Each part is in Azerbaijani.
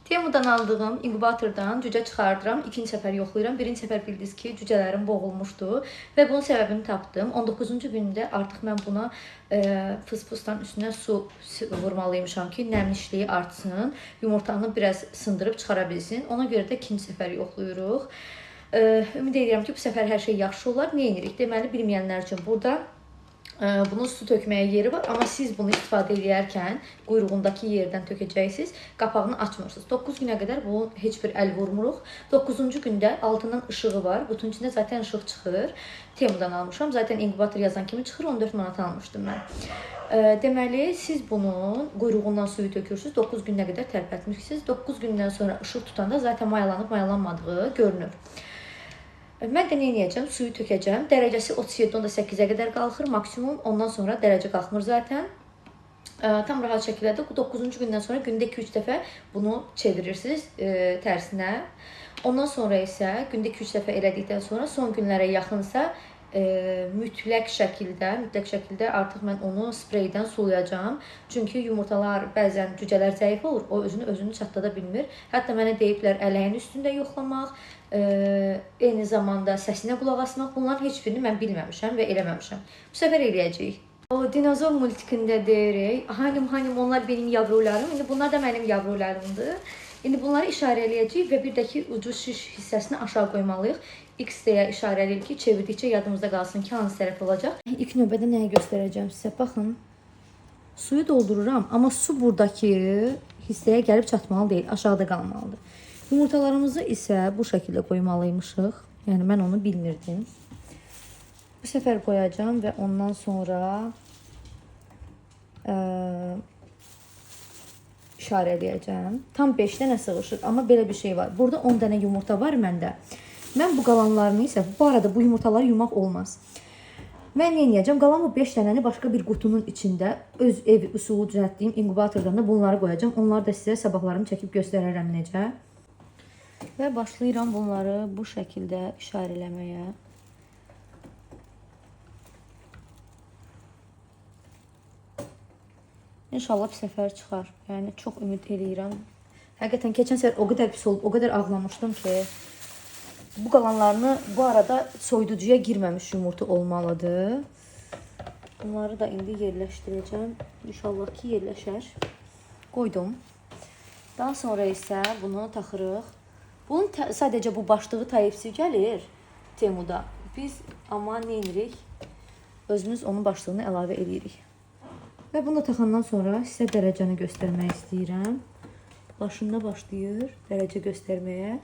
Temudan aldığım inkubatordan cücə çıxardıram. İkinci səfər yoxlayıram. Birinci səfər bildiniz ki, cücələrim boğulmuşdu və bunun səbəbini tapdım. 19-cu gündə artıq mən buna fıs-fısdan üstünə su vurmalıymışam ki, nəmişliyi artsın, yumurtanı biraz sındırıb çıxara bilsin. Ona görə də ikinci səfər yoxlayırıq. Ümid edirəm ki, bu səfər hər şey yaxşı olar. Nə edirik? Deməli, bilməyənlər üçün burada bunun su tökməyə yeri var, amma siz bunu istifadə edərkən quyruğundakı yerdən tökəcəksiniz, qapağını açmırsınız. 9 günə qədər bu heç bir əl vurmuruq. 9-cu gündə altından ışığı var. Butun içində zaten ışıq çıxır. Temudan almışam. Zaten inkubator yazan kimi çıxır. 14 manat almışdım mən. Deməli, siz bunun quyruğundan suyu tökürsünüz. 9 günə qədər tərpətmişsiniz. 9 gündən sonra ışıq tutanda zaten mayalanıb mayalanmadığı görünür. Mən də nə edəcəm? Suyu tökəcəm. Dərəcəsi 37.8-ə qədər qalxır maksimum. Ondan sonra dərəcə qalxmır zaten. Tam rahat şəkildə 9-cu gündən sonra gündə 2-3 dəfə bunu çevirirsiniz tərsinə. Ondan sonra isə gündə 2-3 dəfə elədikdən sonra son günlərə yaxınsa mütləq şəkildə artıq mən onu spreydən sulayacağam. Çünki yumurtalar bəzən cücələr zəif olur, o özünü çatlada bilmir. Hətta mənə deyiblər ələyin üstündə yoxlamaq, eyni zamanda səsinə qulaq asmaq. Bunların heç birini mən bilməmişəm və eləməmişəm. Bu səfər eləyəcəyik. O dinozor multikində deyirik. Hanım onlar benim yavrularım. İndi bunlar da mənim yavrularımdır. İndi bunları işarələyəcəyik və bir də ki, ucu şiş hissəsini aşağı qoymalıyıq. X deyə işarələyir ki, çevirdikcə yadımızda qalsın ki, hansı tərəf olacaq. İlk növbədə nəyə göstərəcəm sizə? Baxın, suyu doldururam, amma su buradakı hissəyə gəlib çatmalı deyil, aşağıda qalmalıdır. Yumurtalarımızı isə bu şəkildə qoymalıymışıq. Yəni, mən onu bilmirdim. Bu səfər qoyacağım və ondan sonra işarələyəcəm. Tam 5 dənə sığışır, amma belə bir şey var. Burada 10 dənə yumurta var məndə. Mən bu qalanlarını isə, bu arada bu yumurtaları yumaq olmaz. Mən nə edəcəm? Qalan bu 5 dənəni başqa bir qutunun içində öz ev usulu düzəltdiyim inkubatordan da bunları qoyacağım. Onları da sizə sabahlarımı çəkib göstərərəm necə. Və başlayıram bunları bu şəkildə işarələməyə. İnşallah bir səfər çıxar. Yəni, çox ümid edirəm. Həqiqətən, keçən səfər o qədər pis olub, o qədər ağlamışdım ki, bu qalanlarını bu arada soyuducuya girməmiş yumurta olmalıdır. Bunları da indi yerləşdirəcəm. İnşallah ki, yerləşər. Qoydum. Daha sonra isə bunu taxırıq. Bunun sadəcə bu başlığı Type-C gəlir Temuda. Biz amma nə edirik? Özümüz onun başlığını əlavə edirik. Və bunu da taxandan sonra sizə dərəcəni göstərmək istəyirəm. Başında başlayır dərəcə göstərməyə.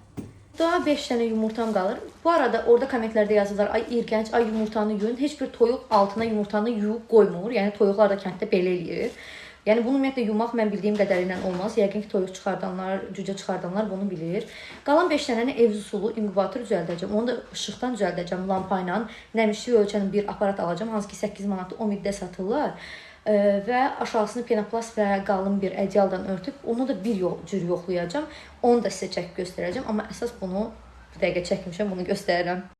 Daha 5 dənə yumurtam qalır. Bu arada orada kommentlərdə yazırlar, ay iyrənc, ay yumurtanı yuyun. Heç bir toyuq altına yumurtanı yuyub qoymur. Yəni toyuqlar da kənddə belə eləyir. Yəni bunu ümumiyyətlə yumaq mən bildiyim qədərilə olmaz. Yəqin ki, toyuq çıxardanlar, cücə çıxardanlar bunu bilir. Qalan 5 dənəni ev usulu inkubator düzəldəcəm. Onu da işıqdan düzəldəcəm lampa ilə. Nəmişlik ölçən bir aparat alacağım. Hansı ki 8 manatlı Omiddə satırlar. Və aşağısını penoplast və qalın bir ədyaldan örtüb, onu da bir cür yoxlayacağım. Onu da sizə çəkib göstərəcəm. Amma əsas bunu bir dəqiqə çəkmişəm, bunu göstərirəm.